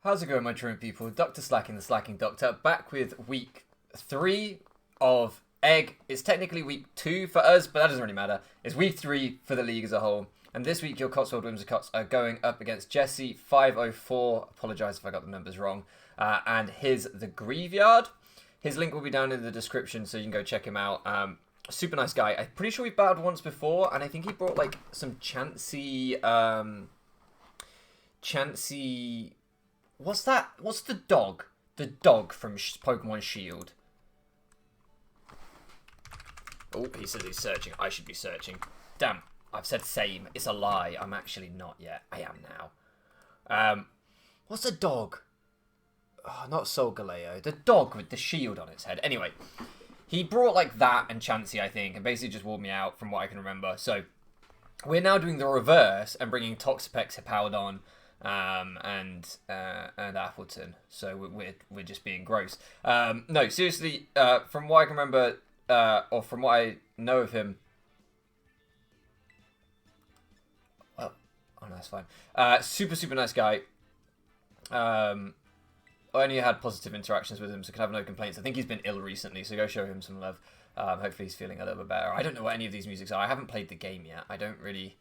How's it going, my Truant people? Dr. Slacking, the Slacking Doctor, back with week 3 of Egg. It's technically week 2 for us, but that doesn't really matter. It's week 3 for the league as a whole. And this week, your Cotswold Whimsicots are going up against Jesse 504. Apologise if I got the numbers wrong. And his The Graveyard. His link will be down in the description, so you can go check him out. Super nice guy. I'm pretty sure we battled once before, and I think he brought like some chancy. What's that? What's the dog? The dog from Pokemon Shield. Oh, he says he's searching. I should be searching. Damn, I've said same. It's a lie. I'm actually not yet. I am now. What's the dog? Oh, not Solgaleo. The dog with the shield on its head. Anyway, he brought like that and Chansey, I think, and basically just wore me out from what I can remember. So we're now doing the reverse and bringing Toxapex, Hippowdon, and Appleton. So we're just being gross. No, seriously, from what I can remember, or from what I know of him. Oh no, that's fine. Super nice guy. I only had positive interactions with him, so can have no complaints. I think he's been ill recently, so go show him some love. Hopefully he's feeling a little bit better. I don't know what any of these musics are. I haven't played the game yet. I don't really.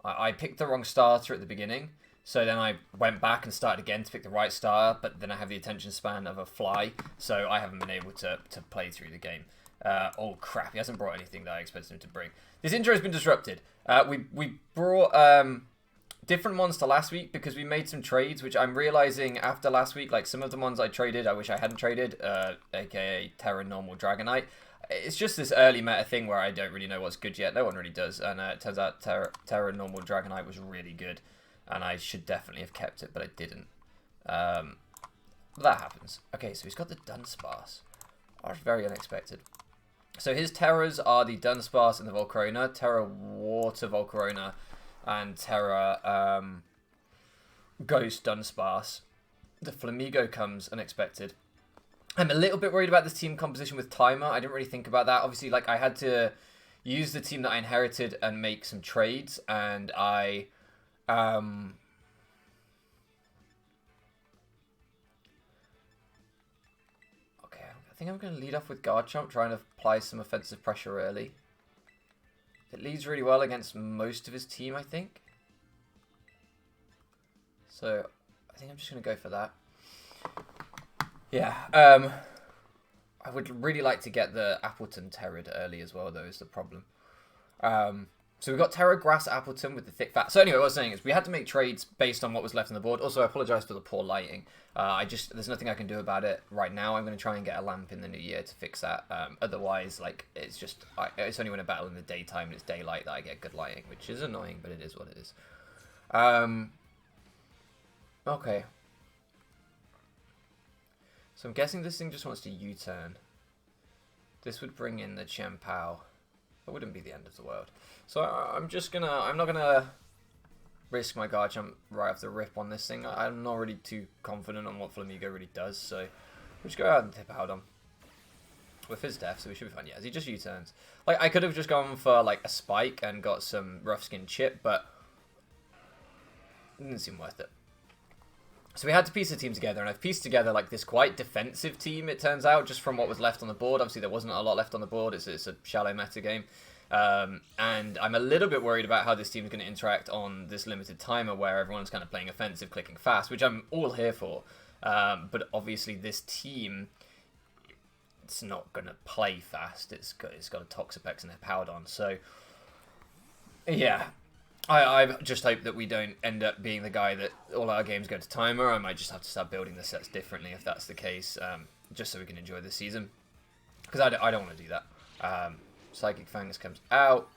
I picked the wrong starter at the beginning. So then I went back and started again to pick the right star, but then I have the attention span of a fly, so I haven't been able to play through the game. Oh crap, he hasn't brought anything that I expected him to bring. This intro has been disrupted. We brought different ones to last week because we made some trades, which I'm realizing after last week, like some of the ones I traded, I wish I hadn't traded, aka Terra Normal Dragonite. It's just this early meta thing where I don't really know what's good yet. No one really does, and it turns out Terra Normal Dragonite was really good. And I should definitely have kept it, but I didn't. That happens. Okay, so he's got the Dunsparce. That's very unexpected. So his Terras are the Dunsparce and the Volcarona. Terra Water Volcarona and Terra Ghost Dunsparce. The Flamigo comes unexpected. I'm a little bit worried about this team composition with Timer. I didn't really think about that. Obviously, like I had to use the team that I inherited and make some trades, and I... okay, I think I'm going to lead off with Garchomp, trying to apply some offensive pressure early. It leads really well against most of his team, I think. So, I think I'm just going to go for that. Yeah, I would really like to get the Appleton Terrid early as well, though, is the problem. So we've got Terra Grass Appleton with the thick fat. So anyway, what I was saying is we had to make trades based on what was left on the board. Also, I apologise for the poor lighting. There's nothing I can do about it right now. I'm going to try and get a lamp in the new year to fix that. Otherwise, like, it's just, it's only when I battle in the daytime and it's daylight that I get good lighting, which is annoying, but it is what it is. Okay. So I'm guessing this thing just wants to U-turn. This would bring in the Chien-Pao. That wouldn't be the end of the world. So I'm not gonna risk my Garchomp right off the rip on this thing. I'm not really too confident on what Flamigo really does, so we'll just go out and Hippowdon with his death, so we should be fine. Yeah, he just U-turns. Like, I could have just gone for like a spike and got some rough skin chip, but it didn't seem worth it. So we had to piece the team together, and I've pieced together like this quite defensive team, it turns out, just from what was left on the board. Obviously, there wasn't a lot left on the board. It's a shallow meta game. And I'm a little bit worried about how this team is going to interact on this limited timer where everyone's kind of playing offensive, clicking fast, which I'm all here for. But obviously, this team, it's not going to play fast. It's got a Toxapex and a Hippowdon. So, yeah. I just hope that we don't end up being the guy that all our games go to timer. I might just have to start building the sets differently if that's the case, just so we can enjoy this season. Because I don't want to do that. Psychic Fangus comes out.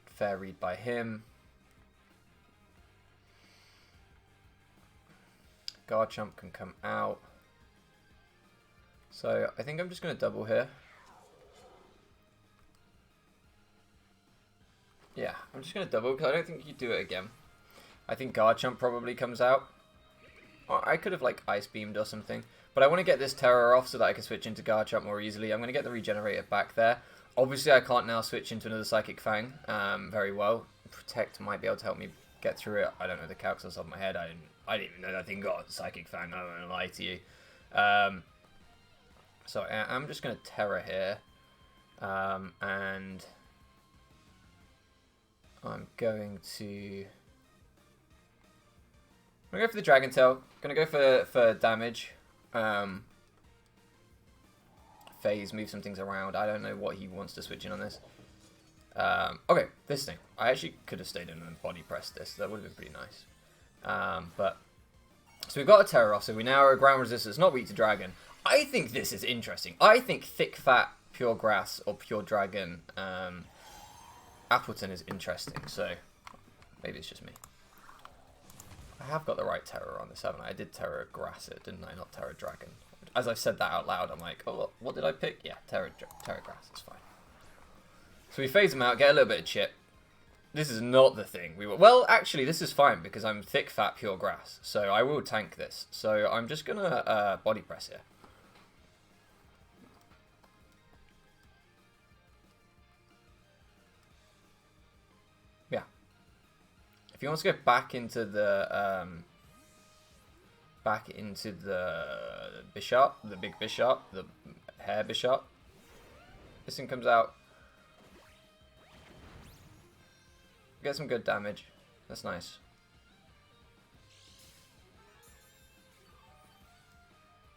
Fair read by him. Garchomp can come out. So I think I'm just going to double here. Yeah, I'm just going to double because I don't think you do it again. I think Garchomp probably comes out. Or I could have like Ice Beamed or something. But I want to get this Terror off so that I can switch into Garchomp more easily. I'm going to get the Regenerator back there. Obviously I can't now switch into another Psychic Fang very well. Protect might be able to help me get through it. I don't know the calcs off the top of my head. I didn't even know that thing got Psychic Fang. I'm not gonna lie to you. So I'm just gonna Terror here, and I'm going to go for the Dragon Tail. Gonna go for damage. Phase, move some things around. I don't know what he wants to switch in on this. Okay, this thing. I actually could have stayed in and body pressed this. That would have been pretty nice. But so we've got a Terror off, so we now are a ground resistance, not weak to dragon. I think this is interesting. I think thick fat pure grass or pure dragon Appleton is interesting. So maybe it's just me. I have got the right Terror on this, haven't I? I did Terror grass it, didn't I? Not Terror dragon. As I've said that out loud, I'm like, oh, what did I pick? Yeah, Terror grass. It's fine. So we phase them out, get a little bit of chip. This is not the thing we were. Well, actually, this is fine because I'm thick, fat, pure grass. So I will tank this. So I'm just going to body press here. Yeah. If he wants to go back into the Bishop, the big Bishop, the hair Bishop, this thing comes out. Get some good damage. That's nice.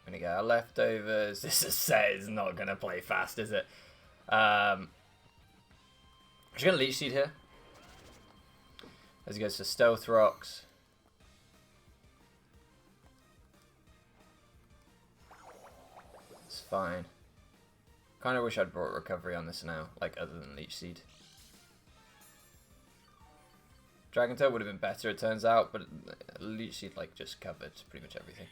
Gonna get our leftovers. This is not gonna play fast, is it? I'm just gonna Leech Seed here. As he goes to Stealth Rocks. It's fine. Kinda wish I'd brought Recovery on this now, like other than Leech Seed. Dragon Tail would have been better, it turns out, but Leech Seed like just covered pretty much everything.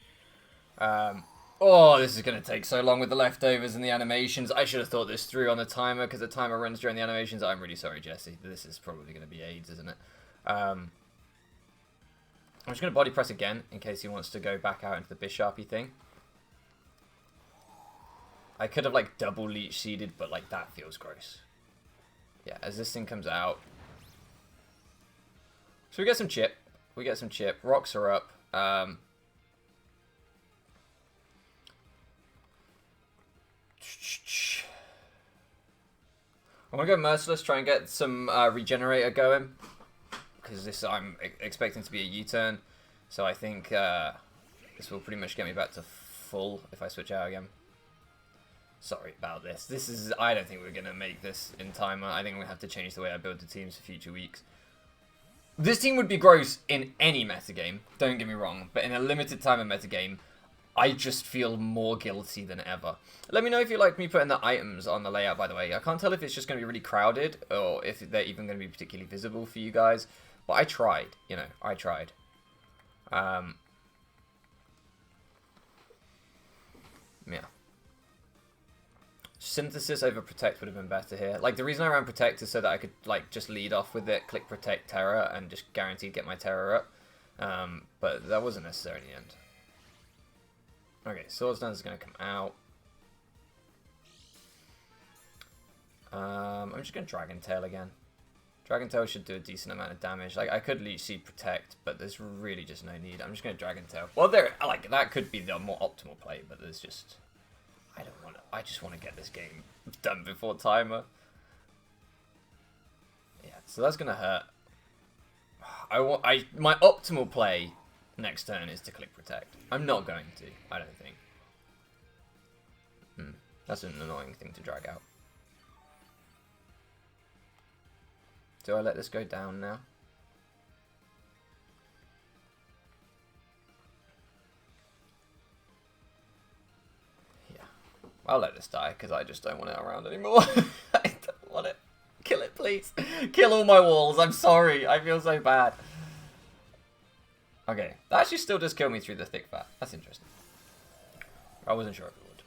Oh, this is going to take so long with the leftovers and the animations. I should have thought this through on the timer, because the timer runs during the animations. I'm really sorry, Jesse. This is probably going to be AIDS, isn't it? I'm just going to body press again, in case he wants to go back out into the Bisharpy thing. I could have like double Leech Seeded, but like that feels gross. Yeah, as this thing comes out. So we get some chip. We get some chip. Rocks are up. I'm going to go Merciless, try and get some Regenerator going. Because this I'm expecting to be a U-turn. So I think this will pretty much get me back to full if I switch out again. Sorry about this. I don't think we're going to make this in timer. I think I'm going to have to change the way I build the teams for future weeks. This team would be gross in any metagame, don't get me wrong, but in a limited timer metagame, I just feel more guilty than ever. Let me know if you like me putting the items on the layout, by the way. I can't tell if it's just going to be really crowded, or if they're even going to be particularly visible for you guys, but I tried, you know, I tried. Yeah. Synthesis over Protect would have been better here. Like, the reason I ran Protect is so that I could, like, just lead off with it, click Protect Terror, and just guaranteed get my Terror up. But that wasn't necessary in the end. Okay, Swords Dance is going to come out. I'm just going to Dragon Tail again. Dragon Tail should do a decent amount of damage. Like, I could Leech Seed Protect, but there's really just no need. I'm just going to Dragon Tail. Well, like, that could be the more optimal play, but there's just... I just want to get this game done before timer. Yeah, so that's gonna hurt. My optimal play next turn is to click Protect. I'm not going to. I don't think. That's an annoying thing to drag out. Do I let this go down now? I'll let this die, because I just don't want it around anymore. I don't want it. Kill it, please. Kill all my walls. I'm sorry. I feel so bad. Okay. That actually still does kill me through the thick fat. That's interesting. I wasn't sure if it would.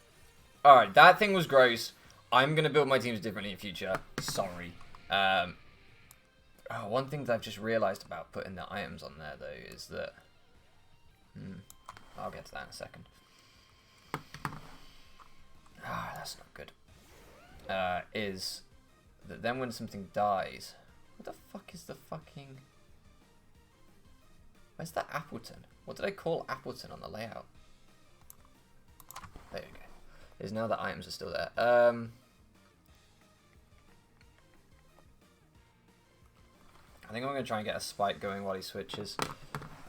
Alright, that thing was gross. I'm going to build my teams differently in future. Sorry. One thing that I've just realised about putting the items on there, though, is that... I'll get to that in a second. That's not good. Is that then when something dies... What the fuck is the fucking... Where's that Appleton? What did I call Appleton on the layout? There we go. Is now the items are still there. I think I'm going to try and get a spike going while he switches.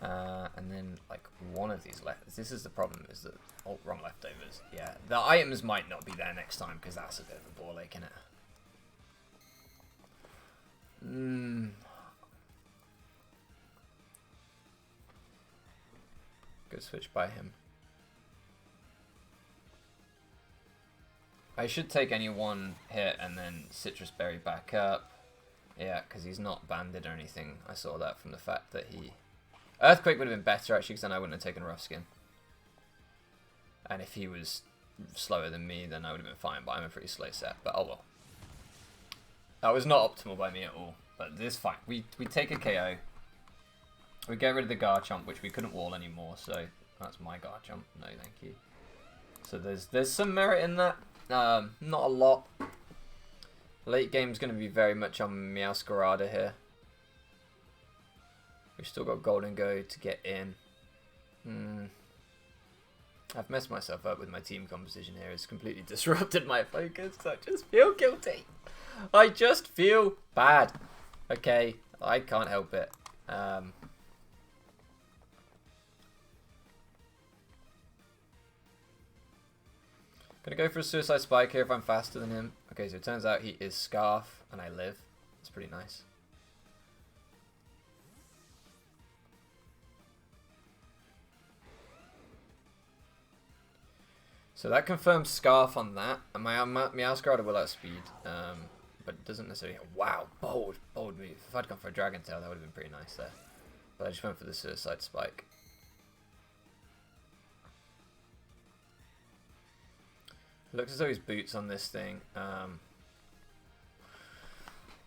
And then, like, one of these left. This is the problem, is that... Oh, wrong leftovers. Yeah, the items might not be there next time, because that's a bit of a ball ache, innit? Good switch by him. I should take any one hit and then Citrus Berry back up. Yeah, because he's not banded or anything. I saw that from the fact that he... Earthquake would have been better, actually, because then I wouldn't have taken Rough Skin. And if he was slower than me, then I would have been fine, but I'm a pretty slow set. But oh well. That was not optimal by me at all. But this is fine. We take a KO. We get rid of the Garchomp, which we couldn't wall anymore, so that's my Garchomp. No, thank you. So there's some merit in that. Not a lot. Late game's going to be very much on Meowscarada here. We've still got Golden Go to get in. I've messed myself up with my team composition here. It's completely disrupted my focus. I just feel guilty. I just feel bad. Okay, I can't help it. Gonna go for a Suicide Spike here if I'm faster than him. Okay, so it turns out he is Scarf and I live. That's pretty nice. So that confirms Scarf on that. And my Meowscarada will outspeed. But it doesn't necessarily... Wow, bold move. If I'd gone for a Dragon Tail, that would have been pretty nice there. But I just went for the Suicide Spike. Looks as though he's boots on this thing.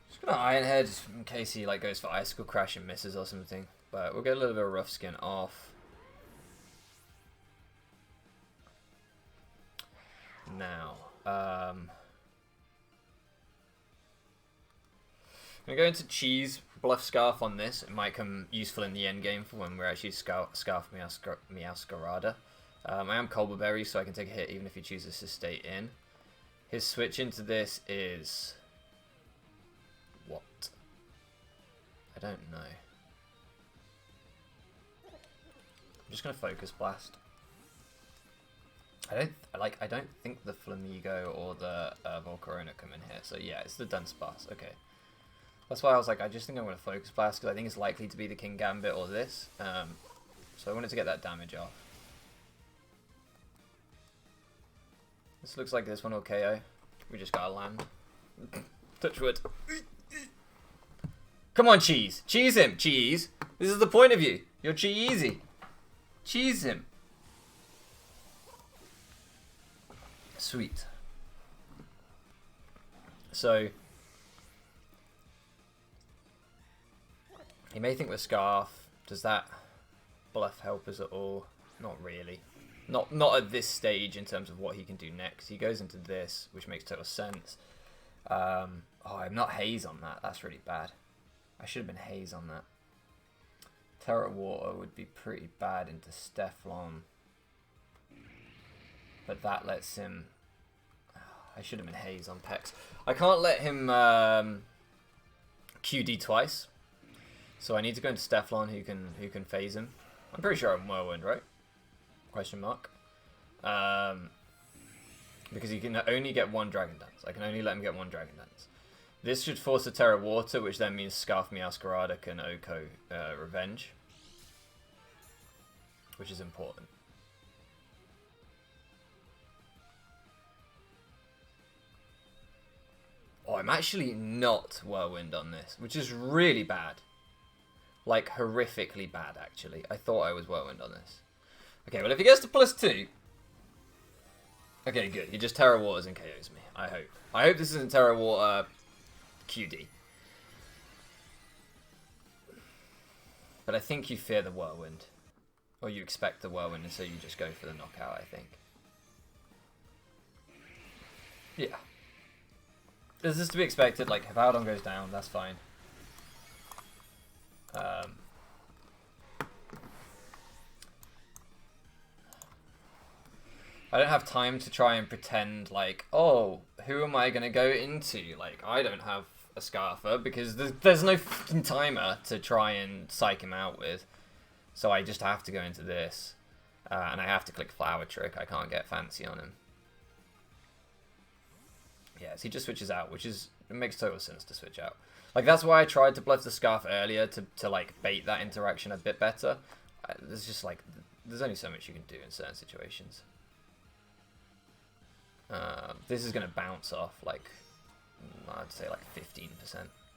Just gonna Iron Head in case he like goes for Icicle Crash and misses or something. But we'll get a little bit of Rough Skin off. Now, I'm gonna go into Cheese, bluff Scarf on this. It might come useful in the end game for when we're actually Scarf Meowscarada. I am Colbur Berry, so I can take a hit even if he chooses to stay in. His switch into this is... what? I don't know. I'm just gonna Focus Blast. I don't think the Flamigo or the Volcarona come in here. So yeah, it's the Dunsparce. Okay. That's why I was like, I just think I'm going to Focus Blast because I think it's likely to be the King Gambit or this. So I wanted to get that damage off. This looks like this one will KO. We just gotta land. Touch wood. Come on, Cheese. Cheese him, Cheese. This is the point of you. You're cheesy. Cheese him. Sweet. So he may think we're Scarf. Does that bluff help us at all? Not really. Not at this stage in terms of what he can do next. He goes into this, which makes total sense. Oh, I'm not Haze on that. That's really bad. I should have been Haze on that. Terra Water would be pretty bad into Steflon. But that lets him... I should have been Haze on Pex. I can't let him QD twice. So I need to go into Steflon who can phase him. I'm pretty sure I'm Whirlwind, right? Question mark. Because he can only get one Dragon Dance. I can only let him get one Dragon Dance. This should force a Terra Water, which then means Scarf Meowscarada can Oko Revenge. Which is important. Oh, I'm actually not Whirlwind on this, which is really bad. Like, horrifically bad, actually. I thought I was Whirlwind on this. Okay, well, if he gets to +2... Okay, good. He just Terra Waters and KOs me, I hope. I hope this isn't Terra Water QD. But I think you fear the Whirlwind. Or you expect the Whirlwind, and so you just go for the knockout, I think. Yeah. This is to be expected. Like, if Havaudon goes down, that's fine. I don't have time to try and pretend like, oh, who am I going to go into? Like, I don't have a Scarfer because there's no fucking timer to try and psych him out with. So I just have to go into this. And I have to click Flower Trick. I can't get fancy on him. Yes, he just switches out, which is, it makes total sense to switch out. Like, that's why I tried to bluff the Scarf earlier to like, bait that interaction a bit better. There's just, like, there's only so much you can do in certain situations. This is going to bounce off, like, I'd say, like, 15%.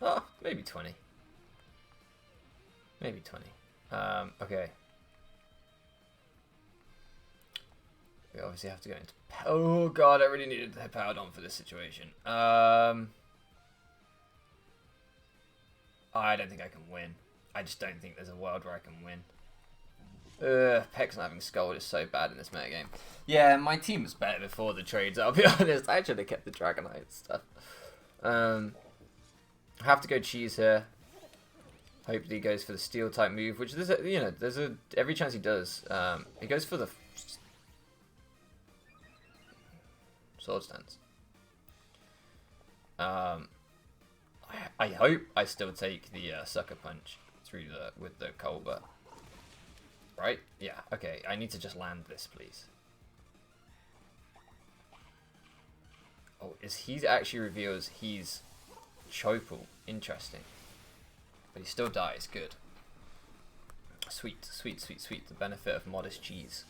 Oh, maybe 20. Maybe 20. Okay. We obviously have to go into... Oh, God, I really needed the Powered On for this situation. I don't think I can win. I just don't think there's a world where I can win. Peck's not having Scold is so bad in this metagame. Yeah, my team was better before the trades, I'll be honest. I should have kept the Dragonite stuff. I have to go cheese here. Hopefully he goes for the steel type move, which there's a, you know, there's a every chance he does. He goes for the sword stance. I hope I still take the sucker punch through with the Colbert. Right? Yeah. Okay. I need to just land this, please. Oh, he actually reveals he's Chopal. Interesting. But he still dies. Good. Sweet, sweet, sweet, sweet. The benefit of modest cheese.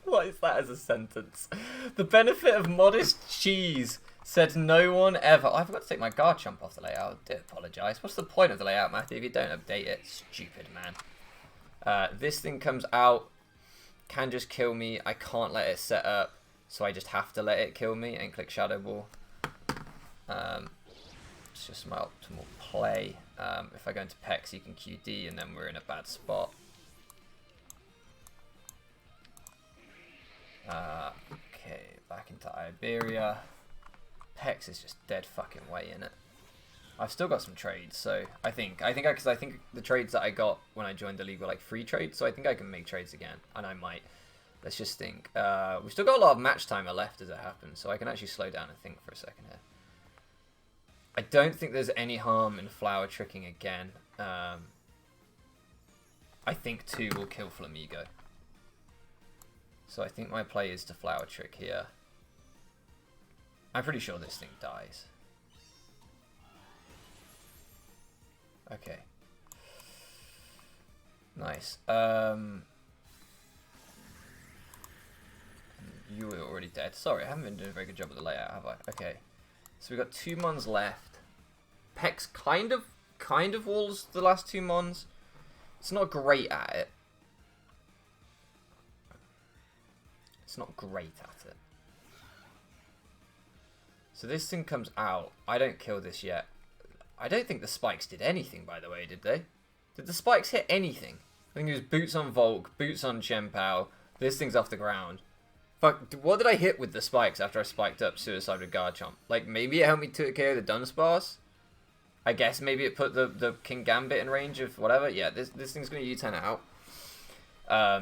What is that as a sentence? The benefit of modest cheese. Said no one ever. Oh, I forgot to take my guard chump off the layout. I do apologise. What's the point of the layout, Matthew, if you don't update it? Stupid, man. This thing comes out. Can just kill me. I can't let it set up. So I just have to let it kill me and click Shadow Ball. It's just my optimal play. If I go into Pex, you can QD, and then we're in a bad spot. Okay, back into Iberia. Pex is just dead fucking way in it. I've still got some trades, so I think the trades that I got when I joined the league were like free trades, so I think I can make trades again, and I might. Let's just think. We've still got a lot of match timer left as it happens, so I can actually slow down and think for a second here. I don't think there's any harm in flower tricking again. I think 2 will kill Flamigo. So I think my play is to flower trick here. I'm pretty sure this thing dies. Okay. Nice. You were already dead. Sorry, I haven't been doing a very good job with the layout, have I? Okay. So we've got 2 mons left. Pex kind of walls the last 2 mons. It's not great at it. It's not great at it. So this thing comes out. I don't kill this yet. I don't think the spikes did anything, by the way, did they? Did the spikes hit anything? I think it was boots on Volk, boots on Chempao. This thing's off the ground. Fuck, what did I hit with the spikes after I spiked up Suicide with Garchomp? Like, maybe it helped me to KO the Dunsparce? I guess maybe it put the King Gambit in range of whatever. Yeah, this thing's going to U-turn out.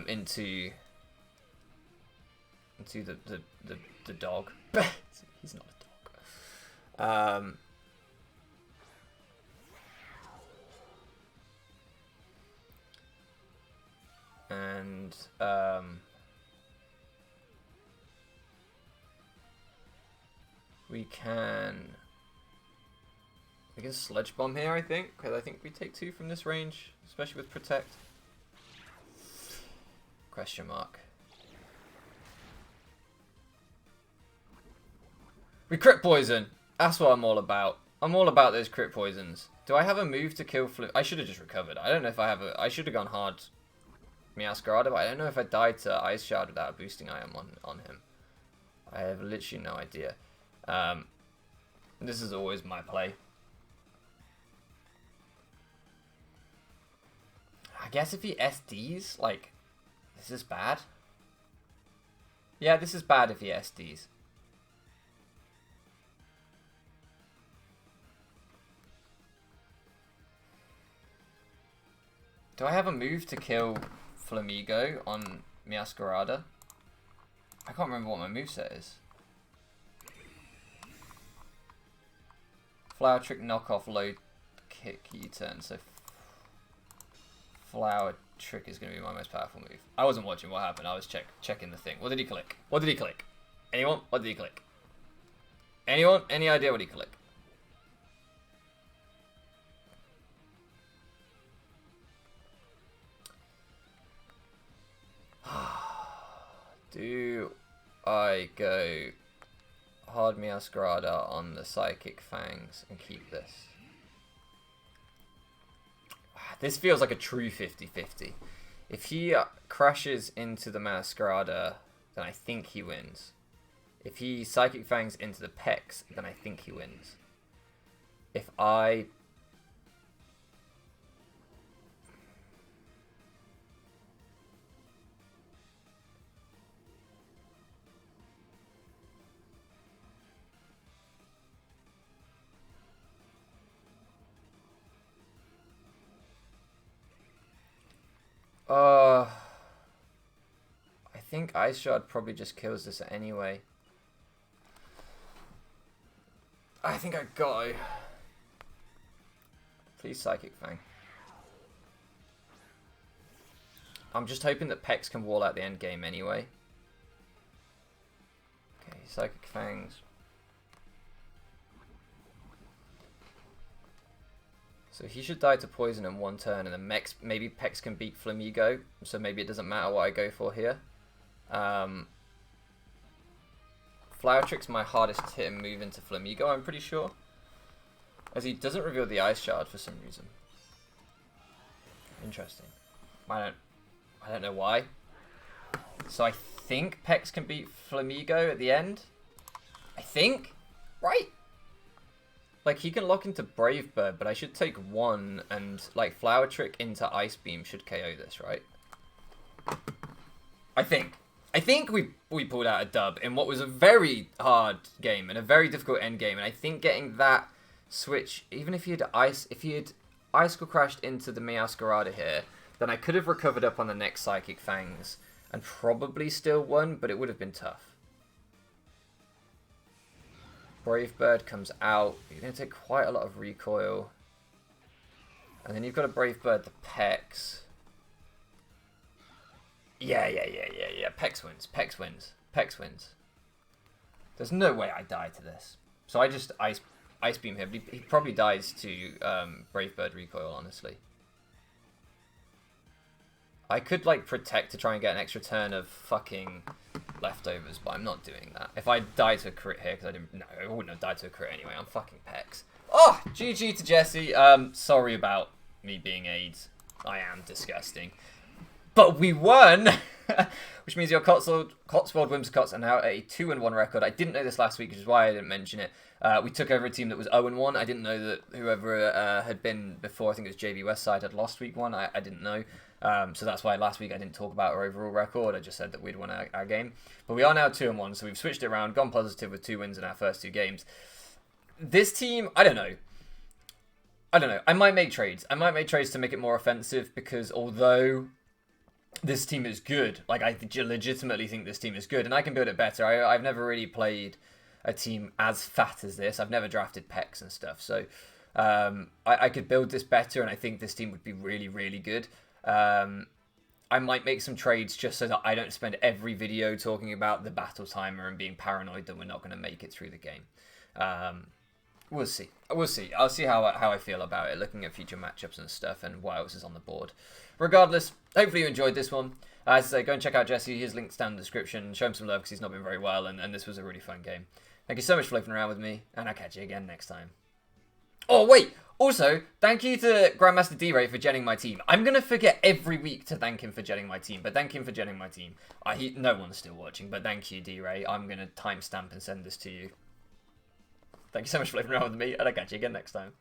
Into the dog. He's not a dog. And we can Sludge Bomb here, I think, because I think we take 2 from this range, especially with Protect. Question mark. We crit poison. That's what I'm all about. I'm all about those crit poisons. Do I have a move to kill Flu? I should have just recovered. I don't know if I have a... I should have gone hard Meowscarada, but I don't know if I died to Ice Shard without a boosting item on him. I have literally no idea. This is always my play. I guess if he SDs, like, this is bad. Yeah, this is bad if he SDs. Do I have a move to kill Flamigo on Meowscarada? can't remember what my moveset is. Flower trick, knockoff, low kick, U-turn. So flower trick is going to be my most powerful move. I wasn't watching what happened. I was checking the thing. What did he click? What did he click? Anyone? What did he click? Anyone? Any idea what he clicked? Do I go hard Meowscarada on the Psychic Fangs and keep this? This feels like a true 50-50. If he crashes into the Meowscarada, then I think he wins. If he Psychic Fangs into the Pex, then I think he wins. If I... I think Ice Shard probably just kills this anyway. I think I go. Please Psychic Fang. I'm just hoping that Pex can wall out the end game anyway. Okay, Psychic Fangs. So he should die to poison in one turn, and then maybe Pex can beat Flamigo, so maybe it doesn't matter what I go for here. Flower Trick's my hardest hit move into Flamigo, I'm pretty sure. As he doesn't reveal the Ice Shard for some reason. Interesting. I don't know why. So I think Pex can beat Flamigo at the end. I think? Right? Like, he can lock into Brave Bird, but I should take one, and, like, Flower Trick into Ice Beam should KO this, right? I think. I think we pulled out a dub in what was a very hard game and a very difficult end game, and I think getting that switch, even if he had Icicle crashed into the Meowscarada here, then I could have recovered up on the next Psychic Fangs and probably still won, but it would have been tough. Brave Bird comes out. You're going to take quite a lot of recoil. And then you've got a Brave Bird the Pex. Yeah. Pex wins. Pex wins. Pex wins. There's no way I die to this. So I just Ice Beam him. He probably dies to Brave Bird recoil, honestly. I could, like, protect to try and get an extra turn of fucking leftovers, but I'm not doing that. If I die to a crit here, because I didn't... No, I wouldn't have died to a crit anyway. I'm fucking Pex. Oh, GG to Jesse. Sorry about me being AIDS. I am disgusting. But we won! Which means your Cotswold Whimsicots are now at a 2-1 record. I didn't know this last week, which is why I didn't mention it. We took over a team that was 0-1. I didn't know that whoever had been before, I think it was JB Westside, had lost week 1. I didn't know. So that's why last week I didn't talk about our overall record. I just said that we'd won our game. But we are now 2-1, so we've switched it around, gone positive with 2 wins in our first 2 games. This team, I don't know. I might make trades. I might make trades to make it more offensive, because although this team is good, like, I legitimately think this team is good, and I can build it better. I've never really played a team as fat as this. I've never drafted Pex and stuff, so I could build this better, and I think this team would be really, really good. I might make some trades just so that I don't spend every video talking about the battle timer and being paranoid that we're not going to make it through the game. We'll see. We'll see. I'll see how I feel about it, looking at future matchups and stuff and what else is on the board. Regardless, hopefully you enjoyed this one. As I say, go and check out Jesse. His link's down in the description. Show him some love because he's not been very well, and this was a really fun game. Thank you so much for flipping around with me, and I'll catch you again next time. Oh, wait! Also, thank you to Grandmaster D-Ray for jetting my team. I'm going to forget every week to thank him for jetting my team, but thank him for jetting my team. No one's still watching, but thank you, D-Ray. I'm going to timestamp and send this to you. Thank you so much for flipping around with me, and I'll catch you again next time.